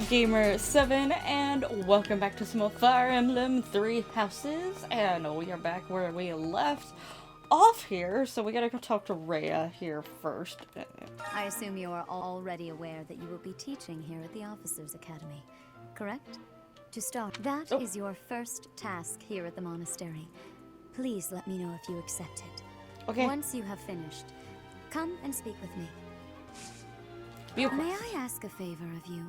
Gamer7, and welcome back to some more Fire Emblem Three Houses, and we are back where we left off here, so we gotta go talk to Rhea here first. I assume you are already aware that you will be teaching here at the Officers' Academy, correct? To start, that is your first task here at the monastery. Please let me know if you accept it. Okay. Once you have finished, come and speak with me. May I ask a favor of you?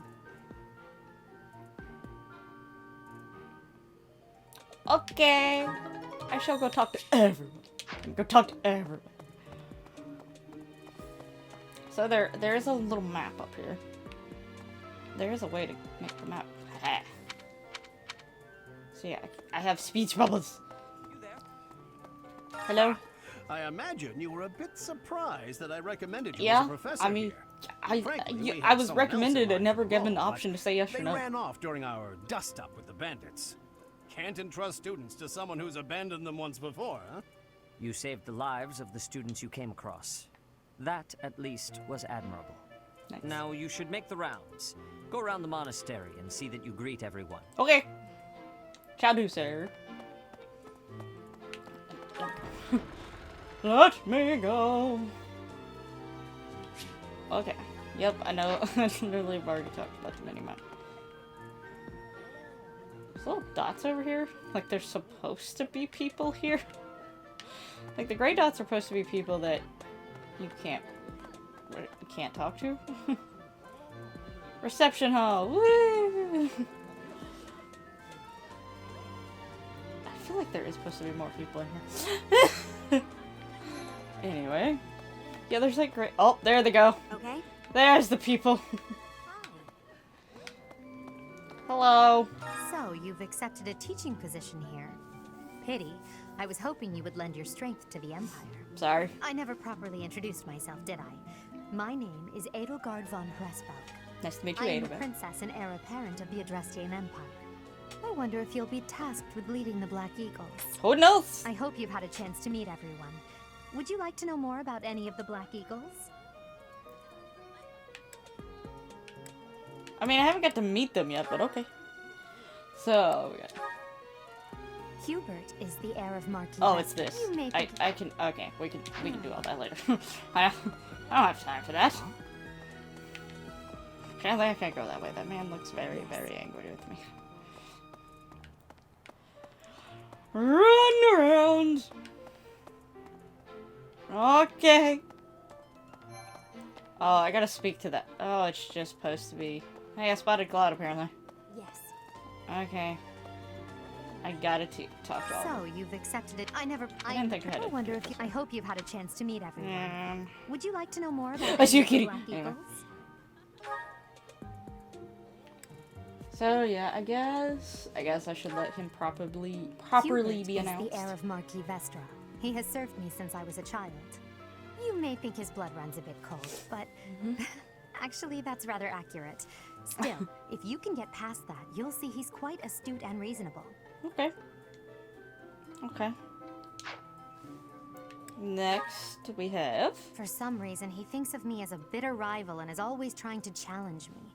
Okay. I shall go talk to everyone. Go talk to everyone. So there is a little map up here. There is a way to make the map. So yeah, I have speech bubbles. You there? Hello? I imagine you were a bit surprised that I recommended you as a professor I mean, here. Frankly, I was recommended and never given the option to say yes or no. They ran off during our dust-up with the bandits. Can't entrust students to someone who's abandoned them once before, huh? You saved the lives of the students you came across. That, at least, was admirable. Nice. Now, you should make the rounds. Go around the monastery and see that you greet everyone. Okay. Shall do, sir. Let me go. Okay. Yep, I know. I literally have already talked about the mini-map. There's little dots over here. Like, there's supposed to be people here. Like, the gray dots are supposed to be people that you can't talk to. Reception hall. Woo! I feel like there is supposed to be more people in here. Anyway. Yeah, there's like great. Oh, there they go. Okay. There's the people. Hello. So, you've accepted a teaching position here. Pity. I was hoping you would lend your strength to the Empire. Sorry. I never properly introduced myself, did I? My name is Edelgard von Hresbalg. Nice to meet you, I am the Edelgard. princess and heir apparent of the Adrestian Empire. I wonder if you'll be tasked with leading the Black Eagles. Who knows? I hope you've had a chance to meet everyone. Would you like to know more about any of the Black Eagles? I mean, I haven't got to meet them yet, but okay. So, we got... Hubert is the heir of Marquis. Oh, it's this. You may I can. Okay, we can do all that later. I don't have time for that. Apparently, I can't go that way. That man looks very, very angry with me. Run around. Okay. Oh, I gotta speak to that. Oh, it's just supposed to be. Hey, I spotted Cloud apparently. Yes. Okay. I gotta talk to all of them. So, you've accepted it. I didn't think I had to wonder do if I hope you've had a chance to meet everyone. Yeah. Would you like to know more about Was you the kidding? Black Anyway. Eagles? So yeah, I guess I should let him properly Hubert be announced. is the heir of Marquis Vestra. He has served me since I was a child. You may think his blood runs a bit cold, but actually that's rather accurate. Still, if you can get past that, you'll see he's quite astute and reasonable. Okay. Okay. Next we have. For some reason, he thinks of me as a bitter rival and is always trying to challenge me.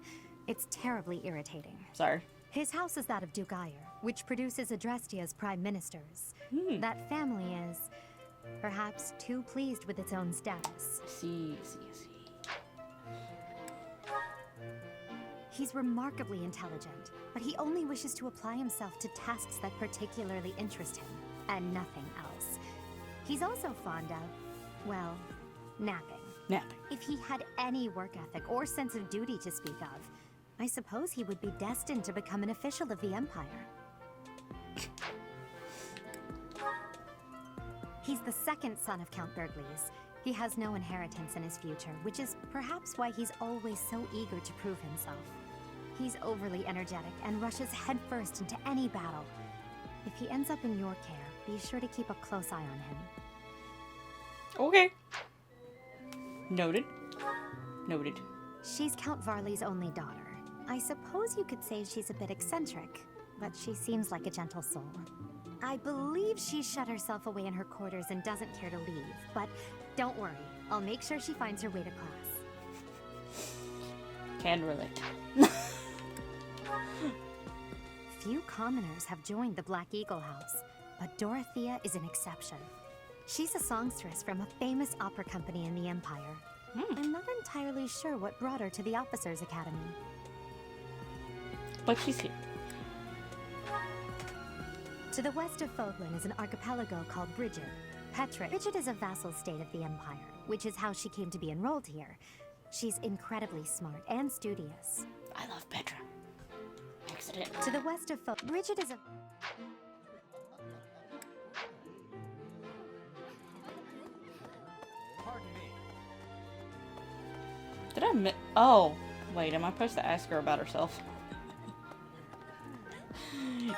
It's terribly irritating. Sorry. His house is that of Duke Ire, which produces Adrestia's prime ministers. That family is perhaps too pleased with its own status. See. He's remarkably intelligent, but he only wishes to apply himself to tasks that particularly interest him, and nothing else. He's also fond of, well, napping. Napping. If he had any work ethic or sense of duty to speak of, I suppose he would be destined to become an official of the Empire. He's the second son of Count Bergliez. He has no inheritance in his future, which is perhaps why he's always so eager to prove himself. He's overly energetic and rushes headfirst into any battle. If he ends up in your care, be sure to keep a close eye on him. Okay. Noted. She's Count Varley's only daughter. I suppose you could say she's a bit eccentric, but she seems like a gentle soul. I believe she shut herself away in her quarters and doesn't care to leave, but don't worry, I'll make sure she finds her way to class. Can relate. Few commoners have joined the Black Eagle House, but Dorothea is an exception. She's a songstress from a famous opera company in the Empire. I'm not entirely sure what brought her to the Officers' Academy. But she's here. To the west of Fodlan is an archipelago called Bridget. Petra. Bridget is a vassal state of the Empire, which is how she came to be enrolled here. She's incredibly smart and studious. I love Petra. Accident. To the west of Bridget is a... Pardon me. Did I Oh, wait, am I supposed to ask her about herself?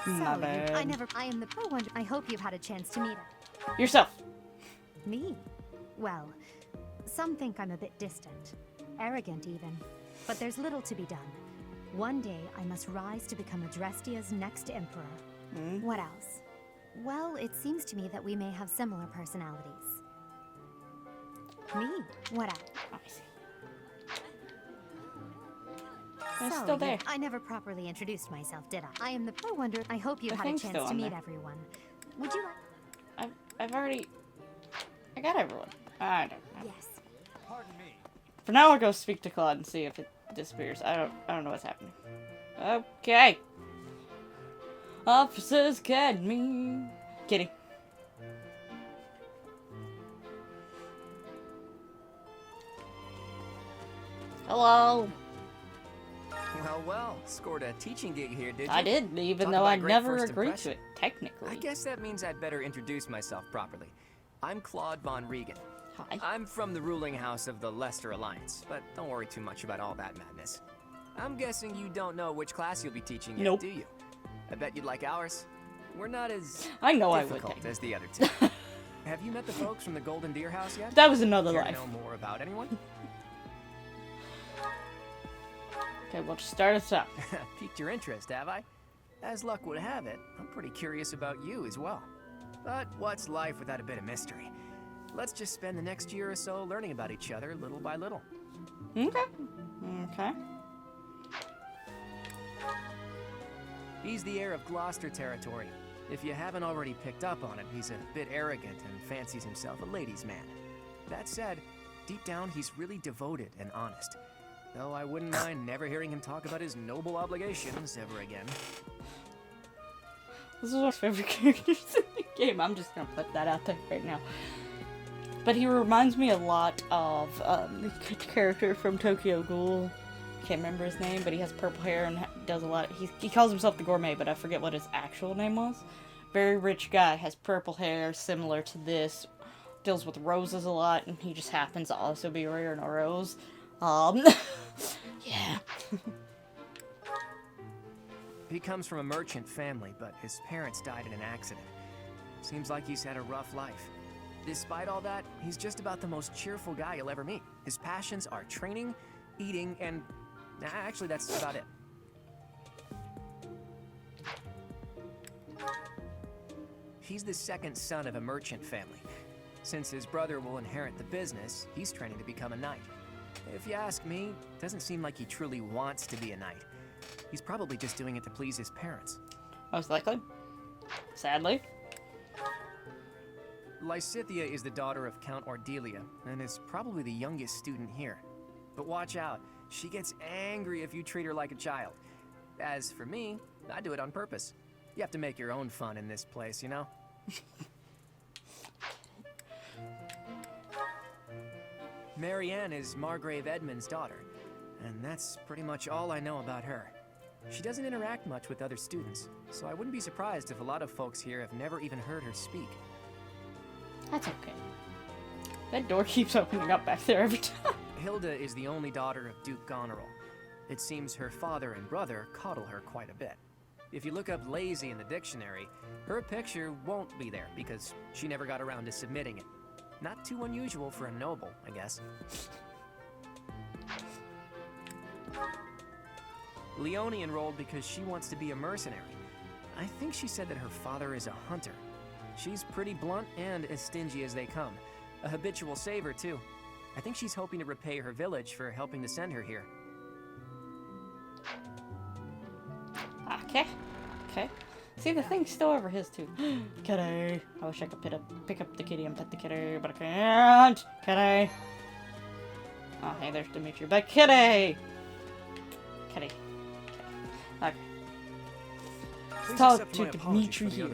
My bad. I am the pro one. I hope you've had a chance to meet her. Yourself. Me? Well, some think I'm a bit distant. Arrogant, even. But there's little to be done. One day, I must rise to become Adrestia's next emperor. What else? Well, it seems to me that we may have similar personalities. Me? What else? I see. It's still there. I never properly introduced myself, did I? I am the pro wonder. I hope you The had a thing's chance still to on meet there. everyone. Would you like... I've already... I got everyone. I don't know. Yes. Pardon me. For now, I'll go speak to Claude and see if it disappears. I don't know what's happening. Okay. Officers guide me. Kidding. Hello. Well, scored a teaching gig here, did you? I did, even Talk though about I great never first agreed impression. to it, technically. I guess that means I'd better introduce myself properly. I'm Claude Von Ire. Hi. I'm from the ruling house of the Leicester Alliance, but don't worry too much about all that madness. I'm guessing you don't know which class you'll be teaching yet, Nope. do you? I bet you'd like ours. We're not as I know I would difficult take. as the other two. Have you met the folks from the Golden Deer House yet? That was another Care to life. know more about anyone? Okay, we'll just start us up. Piqued your interest, have I? As luck would have it, I'm pretty curious about you as well. But what's life without a bit of mystery? Let's just spend the next year or so learning about each other little by little. Okay. Okay. He's the heir of Gloucester territory. If you haven't already picked up on it, he's a bit arrogant and fancies himself a ladies' man. That said, deep down he's really devoted and honest. Though I wouldn't mind never hearing him talk about his noble obligations ever again. This is one of my favorite characters in the game. I'm just gonna put that out there right now. But he reminds me a lot of the character from Tokyo Ghoul. Can't remember his name, but he has purple hair and does a lot. He calls himself the Gourmet, but I forget what his actual name was. Very rich guy, has purple hair, similar to this. Deals with roses a lot, and he just happens to also be wearing a rose. Yeah. He comes from a merchant family, but his parents died in an accident. Seems like he's had a rough life. Despite all that, he's just about the most cheerful guy you'll ever meet. His passions are training, eating, and... actually, that's about it. He's the second son of a merchant family. Since his brother will inherit the business, he's training to become a knight. If you ask me, it doesn't seem like he truly wants to be a knight. He's probably just doing it to please his parents. Most likely. Sadly. Lysithea is the daughter of Count Ordelia, and is probably the youngest student here. But watch out, she gets angry if you treat her like a child. As for me, I do it on purpose. You have to make your own fun in this place, you know? Marianne is Margrave Edmund's daughter, and that's pretty much all I know about her. She doesn't interact much with other students, so I wouldn't be surprised if a lot of folks here have never even heard her speak. That's okay. That door keeps opening up back there every time. Hilda is the only daughter of Duke Goneril. It seems her father and brother coddle her quite a bit. If you look up lazy in the dictionary, her picture won't be there because she never got around to submitting it. Not too unusual for a noble, I guess. Leonie enrolled because she wants to be a mercenary. I think she said that her father is a hunter. She's pretty blunt and as stingy as they come. A habitual saver, too. I think she's hoping to repay her village for helping to send her here. Okay. Okay. See, the thing's still over his too. Kitty. I wish I could pick up the kitty and pet the kitty, but I can't. Kitty. Oh, hey, there's Dimitri. But kitty. Kitty. Okay. Let's talk to Dimitri here.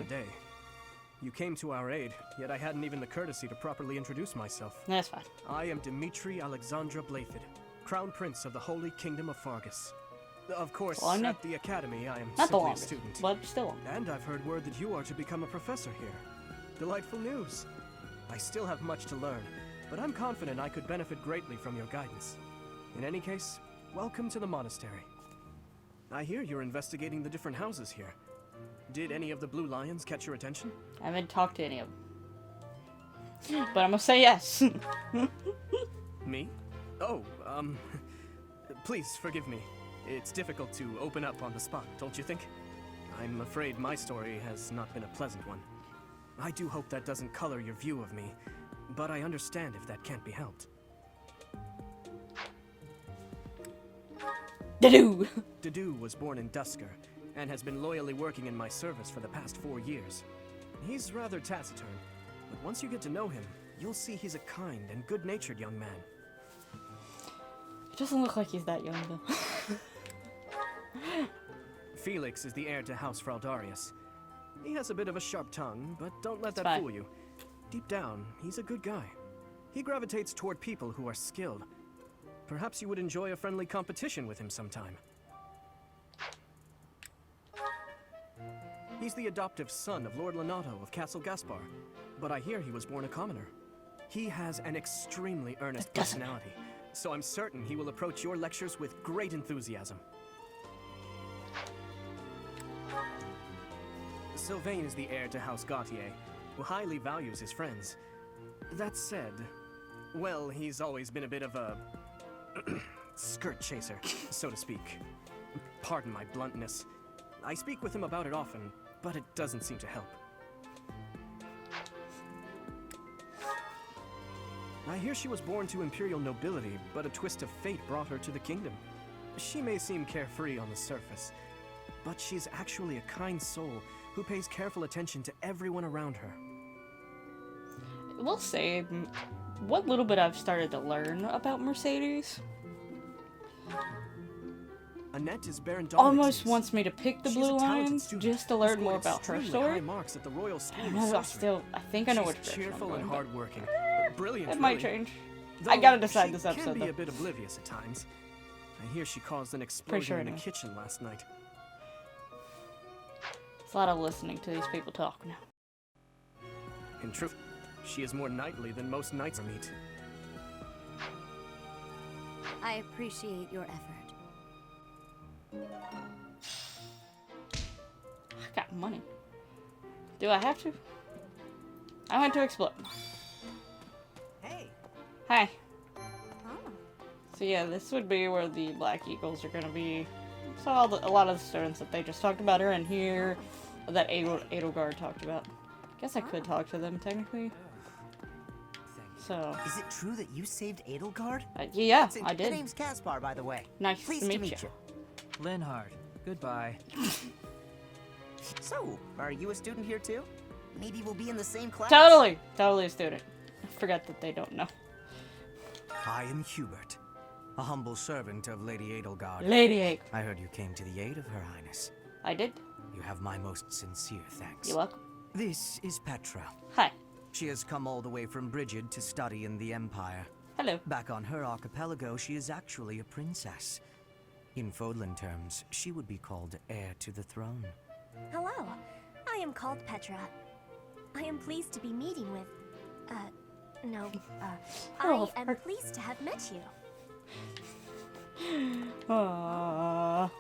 You came to our aid, yet I hadn't even the courtesy to properly introduce myself. That's fine. I am Dimitri Alexandra Blaiffid, Crown Prince of the Holy Kingdom of Fargus. Of course, at the Academy, I am simply a student. But still. And I've heard word that you are to become a professor here. Delightful news. I still have much to learn, but I'm confident I could benefit greatly from your guidance. In any case, welcome to the monastery. I hear you're investigating the different houses here. Did any of the blue lions catch your attention? I haven't talked to any of them. But I'm gonna say yes. Me? Oh, please forgive me. It's difficult to open up on the spot, don't you think? I'm afraid my story has not been a pleasant one. I do hope that doesn't color your view of me, but I understand if that can't be helped. Dedue! Dedue was born in Dusker, and has been loyally working in my service for the past 4 years. He's rather taciturn, but once you get to know him, you'll see he's a kind and good-natured young man. It doesn't look like he's that young, though. Felix is the heir to House Fraldarius. He has a bit of a sharp tongue, but don't let that fool you. Deep down, he's a good guy. He gravitates toward people who are skilled. Perhaps you would enjoy a friendly competition with him sometime. He's the adoptive son of Lord Lenato of Castle Gaspar, but I hear he was born a commoner. He has an extremely earnest personality, so I'm certain he will approach your lectures with great enthusiasm. Sylvain is the heir to House Gautier, who highly values his friends. That said, well, he's always been a bit of a skirt chaser, so to speak. Pardon my bluntness. I speak with him about it often, but it doesn't seem to help. I hear she was born to imperial nobility, but a twist of fate brought her to the kingdom. She may seem carefree on the surface, but she's actually a kind soul who pays careful attention to everyone around her. I will say, what little bit I've started to learn about Mercedes Annette is Baron almost wants me to pick the Blue Lions just to learn more about her story. Marks at the Royal School I think I know which direction cheerful I'm going, and hardworking. Brilliant. It might change. I gotta decide this episode, She can be though. a bit oblivious at times. I hear she caused an explosion in the kitchen last night. It's a lot of listening to these people talk now. In truth, she is more knightly than most knights I meet. I appreciate your effort. I got money. Do I have to? I went to explore. Hey. Hi. Oh. So yeah, this would be where the Black Eagles are gonna be. So a lot of the students that they just talked about are in here, that Edelgard talked about. Guess I could talk to them technically. So. Is it true that you saved Edelgard? Yeah, I did. My name's Caspar, by the way. Nice Pleased to meet you. Linhard, goodbye. So, are you a student here too? Maybe we'll be in the same class? Totally a student. I forgot that they don't know. I am Hubert, a humble servant of Lady Edelgard. Lady Edelgard. I heard you came to the aid of Her Highness. I did. You have my most sincere thanks. You're welcome. This is Petra. Hi. She has come all the way from Brigid to study in the Empire. Hello. Back on her archipelago, she is actually a princess. In Fodlan terms, she would be called heir to the throne. Hello, I am called Petra. I am pleased to be meeting with, I am pleased to have met you. Aww.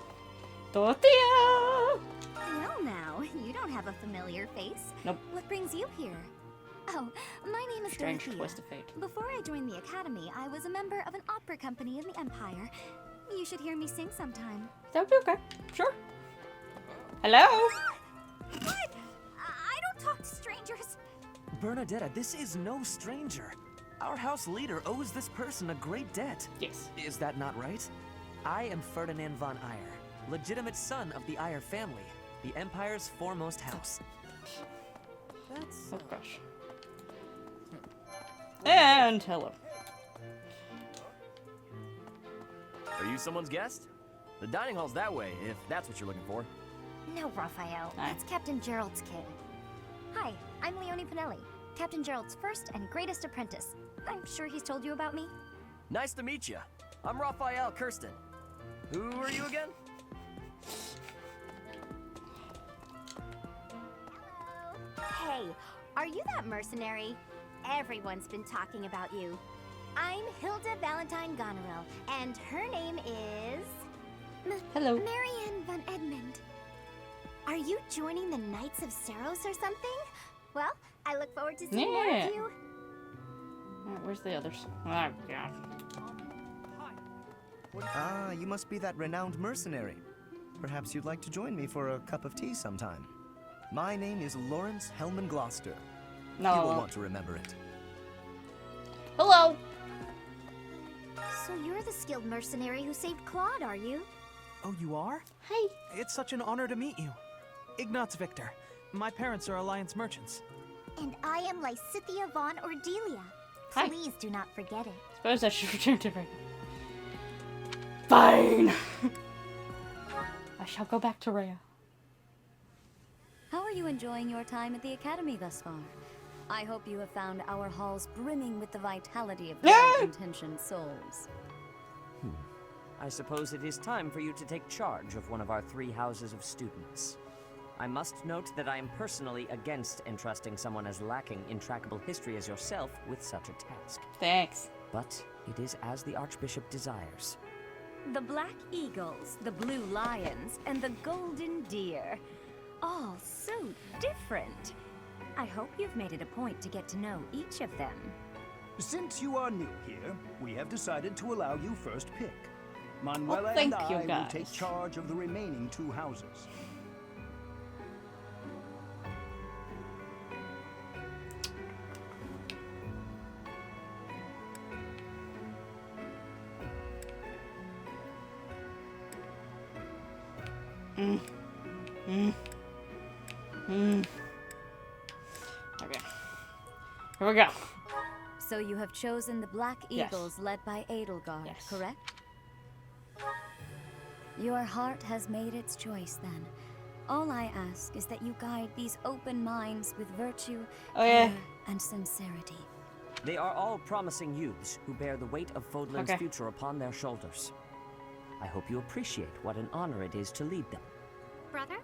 Tortilla! Well now, you don't have a familiar face. Nope. What brings you here? Oh, my name is Strange Dorothea. twist of fate. Before I joined the Academy, I was a member of an opera company in the Empire. You should hear me sing sometime. That would be okay. Sure. Hello? What? I don't talk to strangers. Bernadetta, this is no stranger. Our house leader owes this person a great debt. Yes. Is that not right? I am Ferdinand Von Ire, legitimate son of the Ire family, the Empire's foremost house. That's... Oh gosh. And hello. Are you someone's guest? The dining hall's that way, if that's what you're looking for. No, Raphael. Hi. That's Captain Gerald's kid. Hi, I'm Leone Pinelli, Captain Gerald's first and greatest apprentice. I'm sure he's told you about me. Nice to meet you. I'm Raphael Kirsten. Who are you again? Hey, are you that mercenary? Everyone's been talking about you. I'm Hilda Valentine Goneril, and her name is... Hello. Marianne von Edmund. Are you joining the Knights of Saros or something? Well, I look forward to seeing more Yeah. of you. Alright, where's the others? Oh god. Ah, you must be that renowned mercenary. Perhaps you'd like to join me for a cup of tea sometime. My name is Lawrence Hellman Gloucester. No. You will want to remember it. Hello. So you're the skilled mercenary who saved Claude, are you? Oh, you are? Hey. It's such an honor to meet you. Ignatz Victor. My parents are Alliance merchants. And I am Lysithia von Ordelia. Hi. Please do not forget it. Suppose I should return to her. Fine. I shall go back to Rhea. How are you enjoying your time at the Academy thus far? I hope you have found our halls brimming with the vitality of well-intentioned souls. I suppose it is time for you to take charge of one of our 3 houses of students. I must note that I am personally against entrusting someone as lacking in trackable history as yourself with such a task. Thanks. But it is as the Archbishop desires. The Black Eagles, the Blue Lions, and the Golden Deer. All so different. I hope you've made it a point to get to know each of them. Since you are new here, we have decided to allow you first pick. Manuela Well, thank and you, I will guys. take charge of the remaining 2 houses. Okay. Here we go. So you have chosen the Black Yes. Eagles led by Edelgard, Yes. correct? Your heart has made its choice then. All I ask is that you guide these open minds with virtue, Oh, yeah. care, and sincerity. They are all promising youths who bear the weight of Fodlan's Okay. future upon their shoulders. I hope you appreciate what an honor it is to lead them. Brother?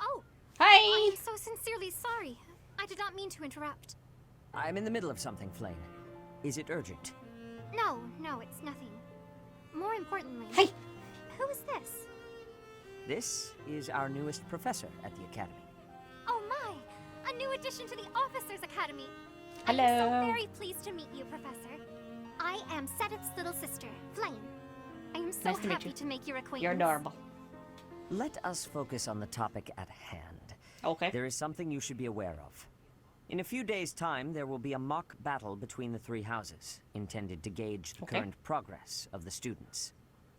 Oh, Hi. I'm so sincerely sorry. I did not mean to interrupt. I'm in the middle of something, Flame. Is it urgent? No, it's nothing. More importantly... Hey. Who is this? This is our newest professor at the Academy. Oh my! A new addition to the Officers Academy! Hello. I'm so very pleased to meet you, Professor. I am Sedith's little sister, Flame. I am so Nice to meet happy you. to make your acquaintance. You're adorable. Let us focus on the topic at hand. Okay. There is something you should be aware of. In a few days' time, there will be a mock battle between the 3 houses, intended to gauge the Okay. current progress of the students.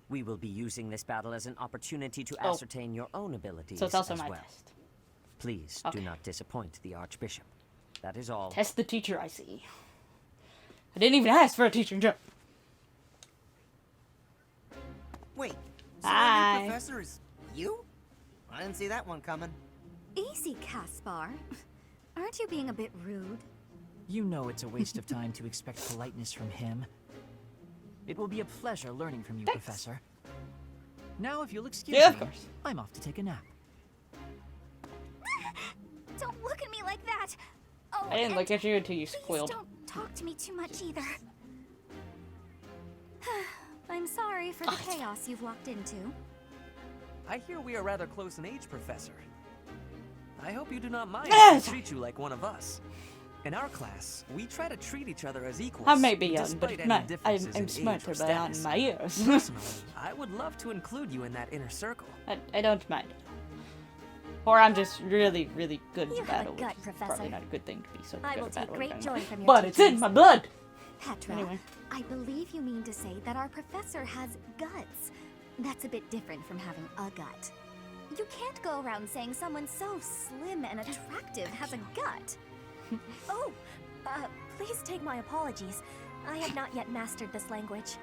We will be using this battle as an opportunity to Oh. ascertain your own abilities So it's also as my well. test. Please Okay. do not disappoint the Archbishop. That is all. Test the teacher, I see. I didn't even ask for a teacher job. Wait, so our Hi. new professor is you? I didn't see that one coming. Easy, Caspar. Aren't you being a bit rude? You know it's a waste of time to expect politeness from him. It will be a pleasure learning from you, Thanks. Professor. Now, if you'll excuse Yeah, me, of course. I'm off to take a nap. Don't look at me like that! Oh, I didn't and look at you until you please squealed. don't talk to me too much either. I'm sorry for the Oh, it's chaos you've walked into. I hear we are rather close in age, Professor. I hope you do not mind Yes. if we treat you like one of us. In our class, we try to treat each other as equals. I may be young, but despite any not, I'm differences in age smarter or beyond status. my years. Personally, I would love to include you in that inner circle. I don't mind. Or I'm just really, really good You at have a battle. gut, which is Professor. probably not a good thing to be so I good will at take battle. great joy from your But it's in teachings. my blood! Petra, Anyway. I believe you mean to say that our professor has guts. That's a bit different from having a gut. You can't go around saying someone so slim and attractive has a gut. Oh, please take my apologies. I have not yet mastered this language.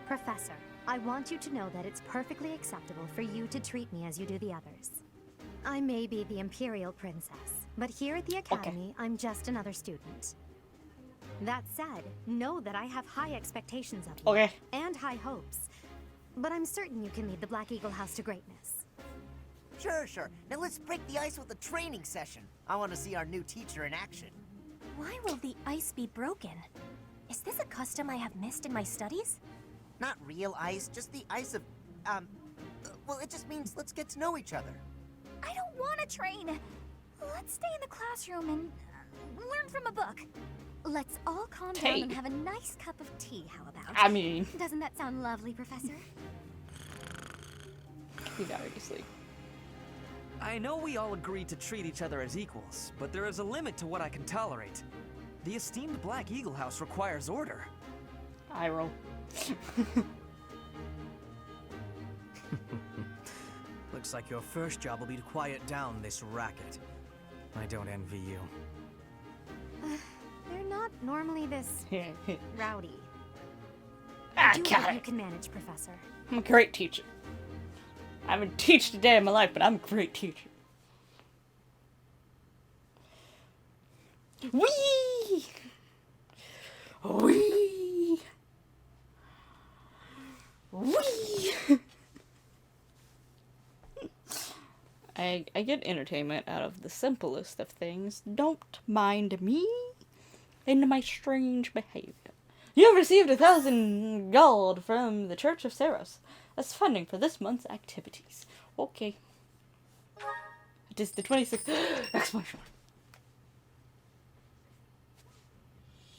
Professor, I want you to know that it's perfectly acceptable for you to treat me as you do the others. I may be the Imperial Princess, but here at the Academy, I'm just another student. That said, know that I have high expectations of you. Okay. And high hopes. But I'm certain you can lead the Black Eagle House to greatness. Sure. Now let's break the ice with a training session. I want to see our new teacher in action. Why will the ice be broken? Is this a custom I have missed in my studies? Not real ice, just the ice of, well, it just means let's get to know each other. I don't want to train. Let's stay in the classroom and learn from a book. Let's all calm down and have a nice cup of tea, how about? I mean... Doesn't that sound lovely, Professor? He's already asleep. I know we all agreed to treat each other as equals, but there is a limit to what I can tolerate. The esteemed Black Eagle House requires order. I roll. Looks like your first job will be to quiet down this racket. I don't envy you. They're not normally this rowdy. Ah, Do got what it. you can manage, Professor. I'm a great teacher. I haven't taught a day in my life, but I'm a great teacher. Whee! Whee! Whee! I get entertainment out of the simplest of things. Don't mind me and my strange behavior. You have received 1,000 gold from the Church of Saros as funding for this month's activities. Okay. It is the 26th. Exclamation mark.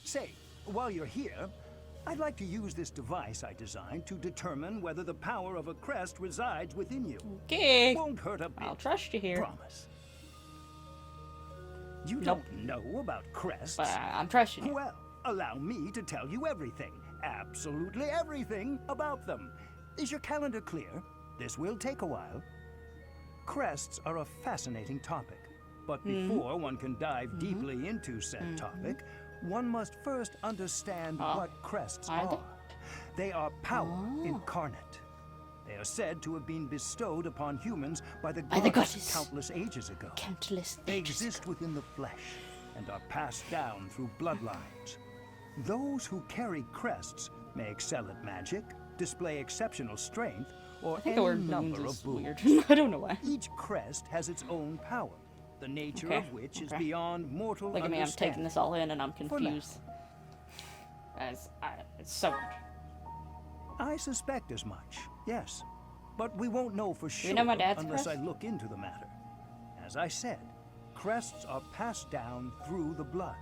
Say, while you're here, I'd like to use this device I designed to determine whether the power of a crest resides within you. Okay. Won't hurt a bit. I'll trust you here. Promise. You don't know about crests. But I'm trusting you. Well, allow me to tell you everything, absolutely everything about them. Is your calendar clear? This will take a while. Crests are a fascinating topic, but before one can dive deeply into said topic, one must first understand what crests are. They are power incarnate. They are said to have been bestowed upon humans by the gods countless ages ago. They exist within the flesh and are passed down through bloodlines. Those who carry crests may excel at magic, display exceptional strength, or I think any the word number boons is of boons. weird. I don't know why. Each crest has its own power, the nature of which is beyond mortal Look at me, I'm taking this all in and I'm confused. It's so much. I suspect as much, yes. But we won't know for sure You know my dad's unless crest? I look into the matter. As I said, crests are passed down through the blood.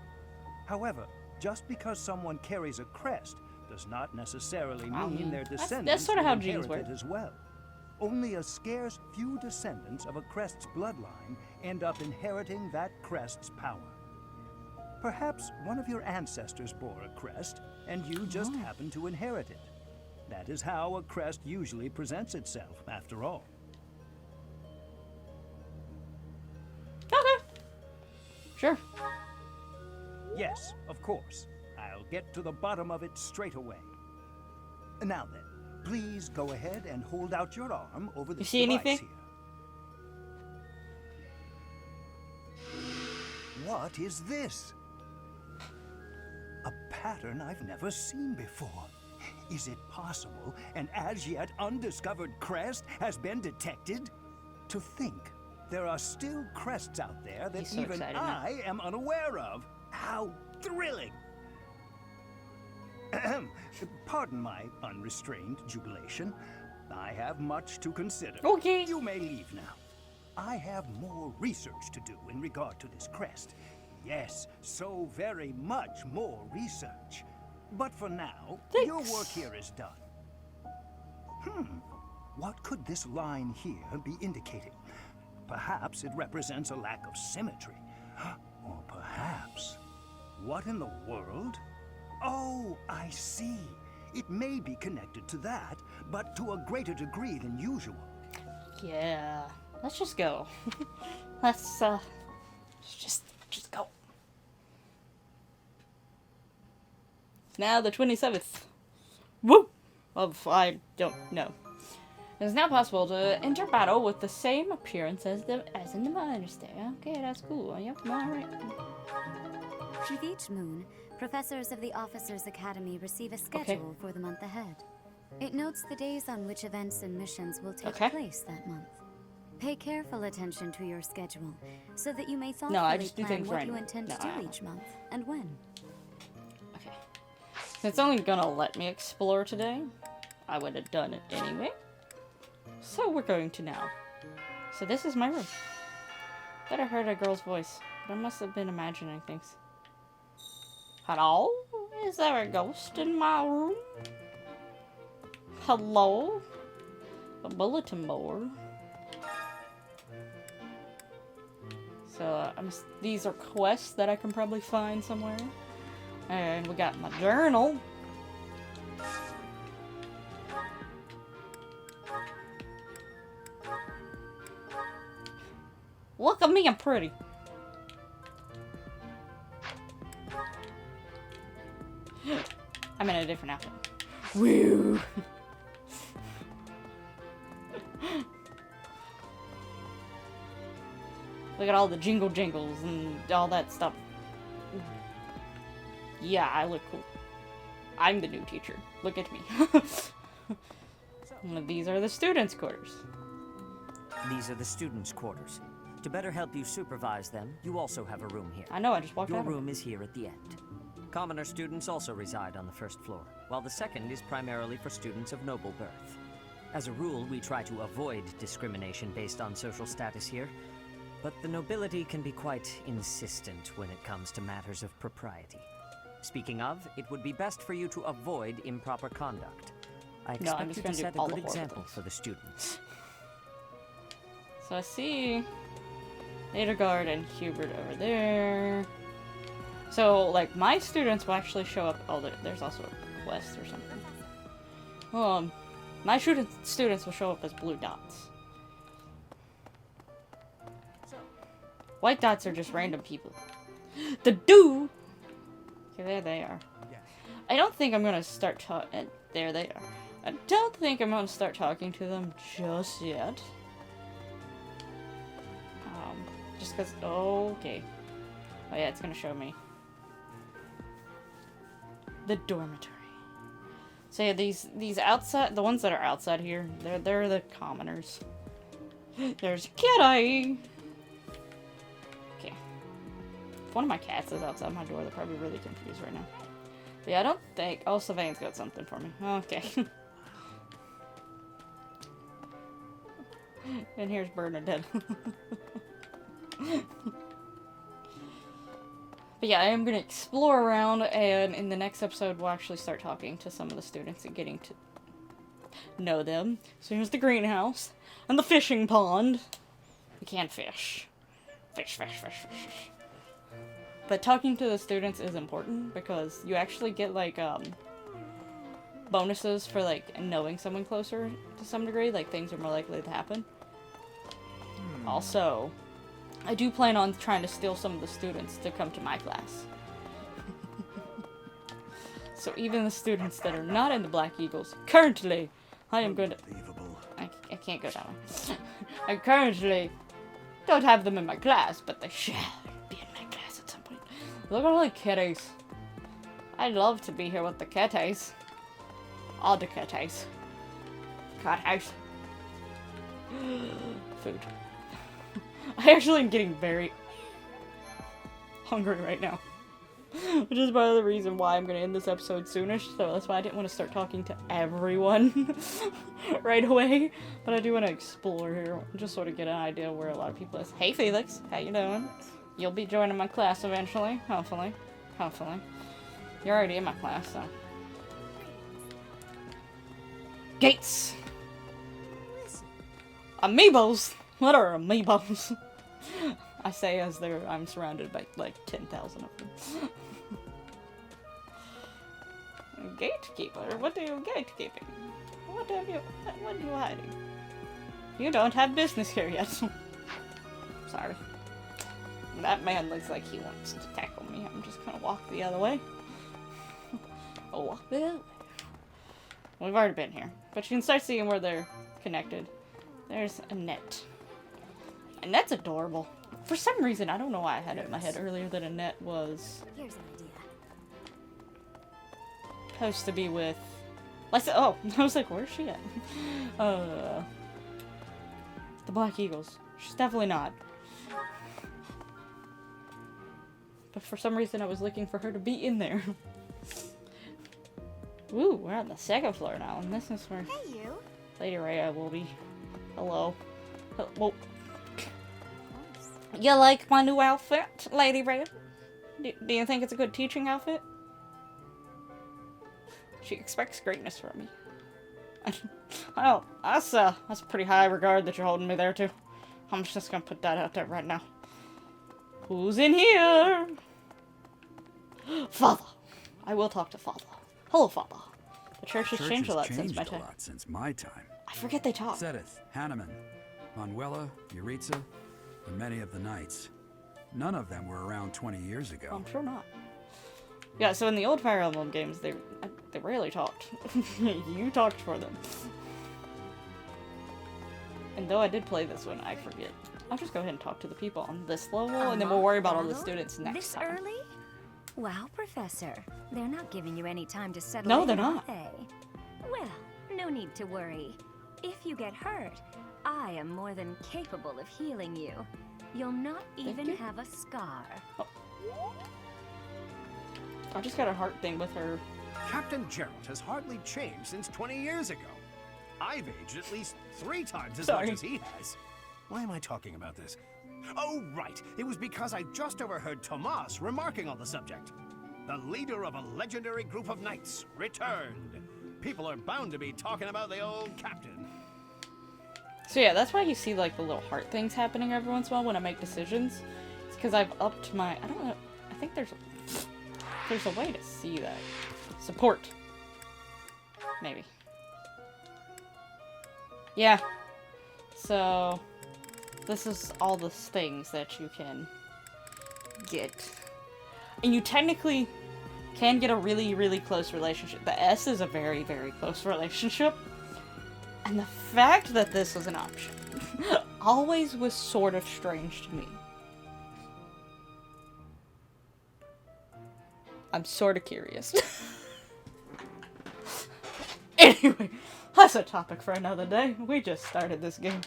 However, just because someone carries a crest does not necessarily mean their descendants that's sort of how will genes inherit work. it as well. Only a scarce few descendants of a crest's bloodline end up inheriting that crest's power. Perhaps one of your ancestors bore a crest, and you just happen to inherit it. That is how a crest usually presents itself, after all. Okay. Sure. Yes, of course. I'll get to the bottom of it straight away. Now then, please go ahead and hold out your arm over this see device anything? here. What is this? A pattern I've never seen before. Is it possible an as yet undiscovered crest has been detected? To think there are still crests out there that so even excited now. I am unaware of. How thrilling! Pardon my unrestrained jubilation. I have much to consider. Okay. You may leave now. I have more research to do in regard to this crest. Yes, so very much more research. But for now, your work here is done. What could this line here be indicating? Perhaps it represents a lack of symmetry. Or perhaps... What in the world? Oh, I see. It may be connected to that, but to a greater degree than usual. Yeah. Let's just go. Let's just go. It's now the 27th. Woo! I don't know. It is now possible to enter battle with the same appearance as in the monastery. Okay, that's cool. Yep, alright. With each moon, professors of the Officers' Academy receive a schedule for the month ahead. It notes the days on which events and missions will take place that month. Pay careful attention to your schedule, so that you may thoughtfully plan what you intend to do each month, and when. Okay. It's only gonna let me explore today. I would have done it anyway. So we're going to now. So this is my room. Thought I heard a girl's voice, but I must have been imagining things. Hello? Is there a ghost in my room? Hello? A bulletin board. So these are quests that I can probably find somewhere. And we got my journal. Look at me, I'm pretty. I'm in a different outfit. Woo! Look at all the jingle jingles and all that stuff. Yeah, I look cool. I'm the new teacher. Look at me. These are the students' quarters. These are the students' quarters. To better help you supervise them, you also have a room here. I know, I just walked out. Your room is here at the end. Commoner students also reside on the first floor, while the second is primarily for students of noble birth. As a rule, we try to avoid discrimination based on social status here, but the nobility can be quite insistent when it comes to matters of propriety. Speaking of, it would be best for you to avoid improper conduct. I expect you to set a good example for the students. So I see Nadergaard and Hubert over there. So, like, my students will actually show up. Oh, there's also a quest or something. My students will show up as blue dots. White dots are just random people. The do. Okay, there they are. I don't think I'm gonna start talking. There they are. I don't think I'm gonna start talking to them just yet. Just because. Okay. Oh yeah, it's gonna show me the dormitory. So yeah, these outside, the ones that are outside here, they're the commoners. There's a kitty. Okay. If one of my cats is outside my door, they're probably really confused right now. But yeah, I don't think. Oh, Sylvain's got something for me. Okay. And here's Bernadette. But yeah, I am going to explore around, and in the next episode we'll actually start talking to some of the students and getting to know them. So here's the greenhouse, and the fishing pond. We can't fish. Fish. But talking to the students is important, because you actually get, like, bonuses for, like, knowing someone closer to some degree. Like, things are more likely to happen. Also, I do plan on trying to steal some of the students to come to my class. So even the students that are not in the Black Eagles, currently, I am going to... I can't go down. I currently don't have them in my class, but they shall be in my class at some point. Look at all the kitties. I'd love to be here with the kitties. All the kitties. Cat house. Food. I actually am getting very hungry right now. Which is part of the reason why I'm going to end this episode soonish. So that's why I didn't want to start talking to everyone right away. But I do want to explore here. Just sort of get an idea where a lot of people is. Hey Felix, how you doing? You'll be joining my class eventually. Hopefully. You're already in my class, so. Gates! Amiibos! What are amiibos? I say as I'm surrounded by like 10,000 of them. Gatekeeper? What are you gatekeeping? What are you hiding? You don't have business here yet. Sorry. That man looks like he wants to tackle me. I'm just gonna walk the other way. I'll walk the other way. We've already been here. But you can start seeing where they're connected. There's Annette. Annette's adorable. For some reason, I don't know why I had it in my head earlier that Annette was Here's an idea. supposed to be with... Oh, I was like, where's she at? The Black Eagles. She's definitely not. But for some reason, I was looking for her to be in there. Woo, we're on the second floor now, and this is where Lady Rhea will be. Hello. Whoa. You like my new outfit, Lady Rhea? Do you think it's a good teaching outfit? She expects greatness from me. Oh, that's pretty high regard that you're holding me there to. I'm just gonna put that out there right now. Who's in here? Father. I will talk to Father. Hello, Father. The church has changed a lot since my time. I forget they talk. Sedith, Hanneman, Manuela, Yuritsa, and many of the knights. None of them were around 20 years ago. I'm sure not. Yeah, so in the old Fire Emblem games, they rarely talked. You talked for them. And though I did play this one, I forget. I'll just go ahead and talk to the people on this level, and then we'll worry about all the students next time. This early? Wow, Professor. They're not giving you any time to settle No, in, they're are not. they? Well, no need to worry. If you get hurt, I am more than capable of healing you. You'll not even have a scar. Oh. I just got a heart thing with her. Captain Gerald has hardly changed since 20 years ago. I've aged at least 3 times as much as he has. Why am I talking about this? Oh, right. It was because I just overheard Tomas remarking on the subject. The leader of a legendary group of knights returned. People are bound to be talking about the old captain. So yeah, that's why you see like the little heart things happening every once in a while when I make decisions. It's because I've upped my... I don't know. I think there's a way to see that. Support. Maybe. Yeah. So... this is all the things that you can get. And you technically can get a really, really close relationship. The S is a very, very close relationship. And the fact that this was an option always was sort of strange to me. I'm sort of curious. Anyway, that's a topic for another day. We just started this game.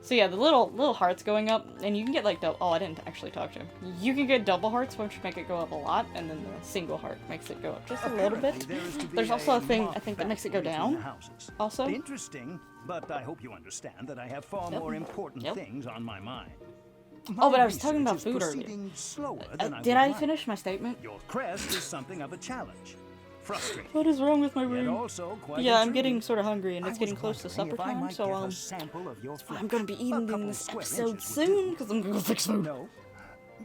So yeah, the little hearts going up, and you can get like double. Oh, I didn't actually talk to him. You can get double hearts, which make it go up a lot, and then the single heart makes it go up just a little bit. There's also a thing I think that makes it go down. Also. Interesting, but I hope you understand that I have far more important things on my mind. Oh, but I was talking about food earlier. Did I finish my statement? Your crest is something of a challenge. Frustrating. What is wrong with my room? Also quite yeah, I'm getting sort of hungry, and it's getting close to supper time, so I'm gonna be eating this episode soon, because I'm gonna go fix food. No,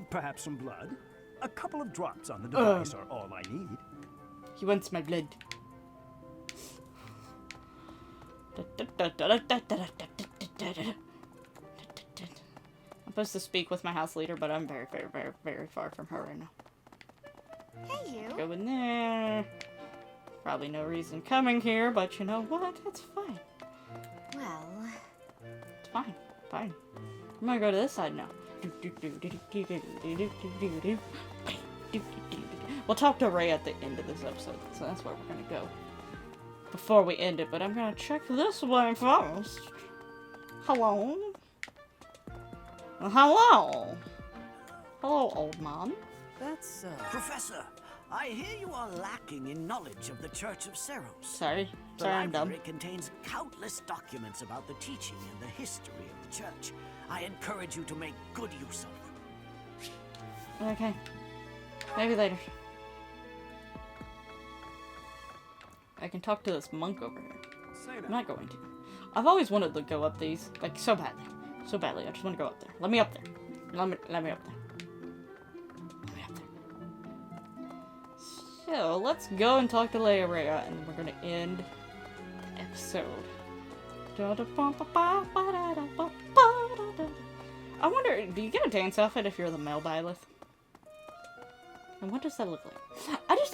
perhaps some blood. A couple of drops on the device are all I need. He wants my blood. I'm supposed to speak with my house leader, but I'm very, very, very, very far from her right now. Hey, you. Go in there. Probably no reason coming here, but you know what? It's fine. Well... it's fine. Fine. I'm gonna go to this side now. We'll talk to Ray at the end of this episode, so that's where we're gonna go. Before we end it, but I'm gonna check this way first. Hello? Hello? Hello, old man. That's, Professor, I hear you are lacking in knowledge of the Church of Ceros. Sorry, The I'm dumb. library contains countless documents about the teaching and the history of the Church. I encourage you to make good use of them. Okay. Maybe later. I can talk to this monk over here. I'm not going to. I've always wanted to go up these, like, so badly. So badly, I just want to go up there. Let me up there. Let me up there. So, let's go and talk to Leia, and then we're gonna end the episode. I wonder, do you get a dance outfit if you're the male Byleth? And what does that look like?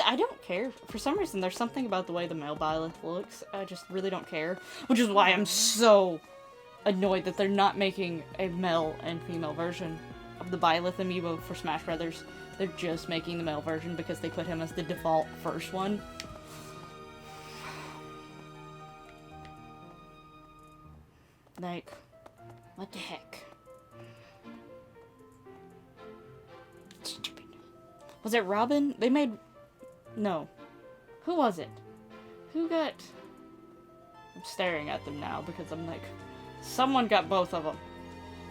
I don't care. For some reason, there's something about the way the male Byleth looks. I just really don't care. Which is why I'm so annoyed that they're not making a male and female version of the Byleth amiibo for Smash Brothers. They're just making the male version because they put him as the default first one. Like, what the heck? Stupid. Was it Robin? They made... No. Who was it? Who got... I'm staring at them now because I'm like... Someone got both of them.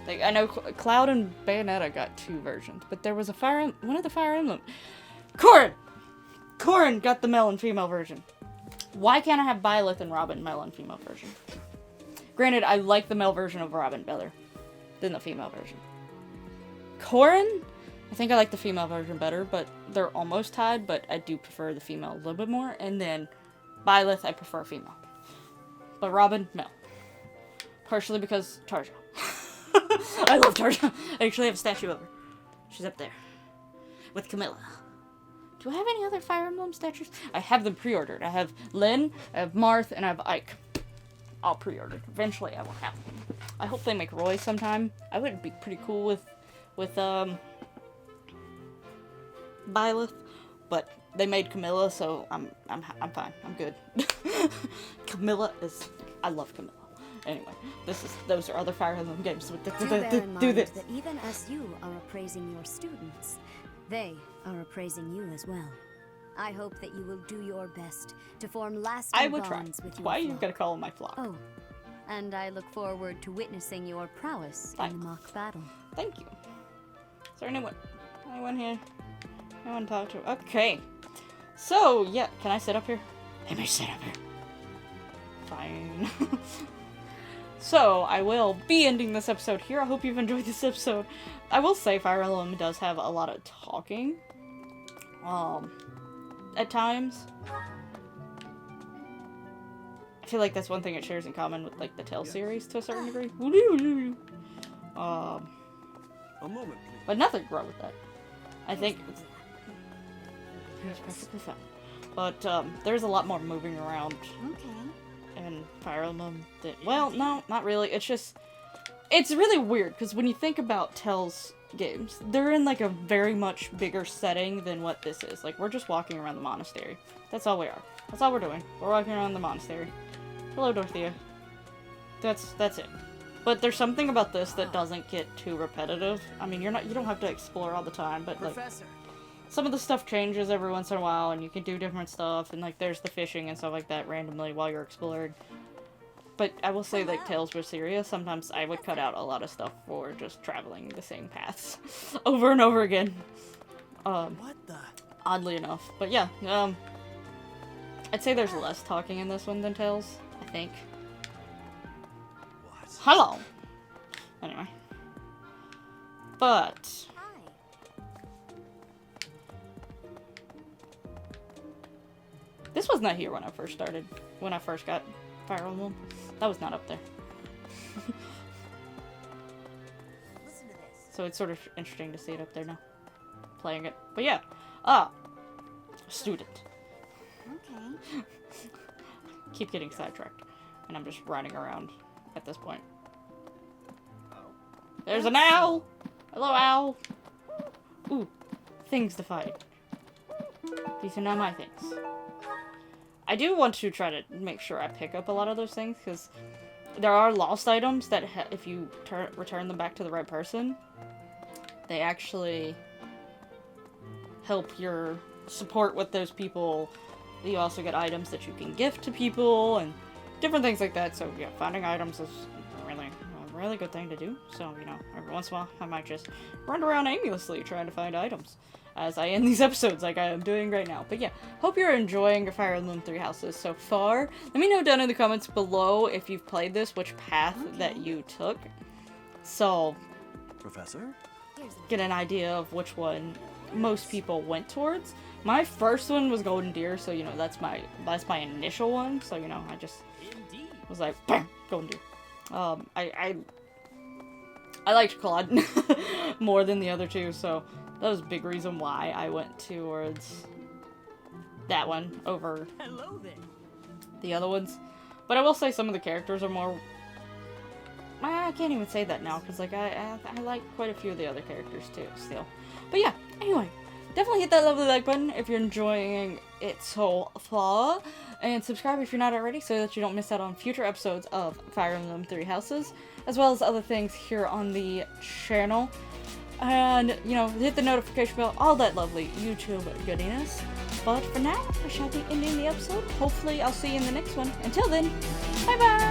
Like, I know Cloud and Bayonetta got 2 versions, but there was a one of the Fire Emblem. Corrin got the male and female version. Why can't I have Byleth and Robin male and female version? Granted, I like the male version of Robin better than the female version. Corrin, I think I like the female version better, but they're almost tied, but I do prefer the female a little bit more. And then Byleth, I prefer female. But Robin, male. Partially because Tarja. I love Tarja. I actually have a statue of her. She's up there. With Camilla. Do I have any other Fire Emblem statues? I have them pre-ordered. I have Lynn, I have Marth, and I have Ike. All pre-ordered. Eventually I will have them. I hope they make Roy sometime. I would be pretty cool with Byleth. But they made Camilla, so I'm fine. I'm good. Camilla is... I love Camilla. Anyway, those are other Fire Emblem games. So Do bear in mind that even as you are appraising your students, they are appraising you as well. I hope that you will do your best to form lasting bonds with your Why are you gonna call them my flock? Oh, and I look forward to witnessing your prowess in the mock battle. Thank you. Is there anyone here? Anyone to talk to? Okay. So, yeah, can I sit up here? Let me sit up here. Fine. So, I will be ending this episode here. I hope you've enjoyed this episode. I will say Fire Emblem does have a lot of talking. At times. I feel like that's one thing it shares in common with, like, the Tales series to a certain degree. A moment, please. But nothing wrong with that. I think it's perfectly fine. But, there's a lot more moving around. Okay. And Fire Emblem well, no, not really. It's just, it's really weird, because when you think about Tales games, they're in, like, a very much bigger setting than what this is. Like, we're just walking around the monastery. That's all we are. That's all we're doing. We're walking around the monastery. Hello, Dorothea. That's it. But there's something about this that doesn't get too repetitive. I mean, you don't have to explore all the time, but, like, some of the stuff changes every once in a while, and you can do different stuff, and, like, there's the fishing and stuff like that randomly while you're exploring. But I will say, like, Tales were serious. Sometimes I would cut out a lot of stuff for just traveling the same paths over and over again. Oddly enough. But yeah, I'd say there's less talking in this one than Tales, I think. Hello! Anyway. But... this was not here when I first started. When I first got Fire Emblem. That was not up there. So it's sort of interesting to see it up there now. Playing it. But yeah. Student. Okay. Keep getting sidetracked. And I'm just running around at this point. There's an owl! Hello, owl! Ooh. Things to fight. These are not my things. I do want to try to make sure I pick up a lot of those things, because there are lost items that if you return them back to the right person, they actually help your support with those people. You also get items that you can gift to people, and different things like that. So yeah, finding items is a really good thing to do. So, you know, every once in a while, I might just run around aimlessly trying to find items, as I end these episodes like I am doing right now. But yeah, hope you're enjoying Fire Emblem Three Houses so far. Let me know down in the comments below if you've played this, which path that you took. So, Professor? get an idea of which one most people went towards. My first one was Golden Deer, so you know that's my initial one. So you know I just was like, bam, Golden Deer. I liked Claude more than the other two, so that was a big reason why I went towards that one over the other ones. But I will say some of the characters are more. I can't even say that now because like I like quite a few of the other characters too still. But yeah, anyway, definitely hit that lovely like button if you're enjoying it so far, and subscribe if you're not already so that you don't miss out on future episodes of Fire Emblem Three Houses, as well as other things here on the channel. And, you know, hit the notification bell, all that lovely YouTube goodiness. But for now, I shall be ending the episode. Hopefully I'll see you in the next one. Until then, bye-bye!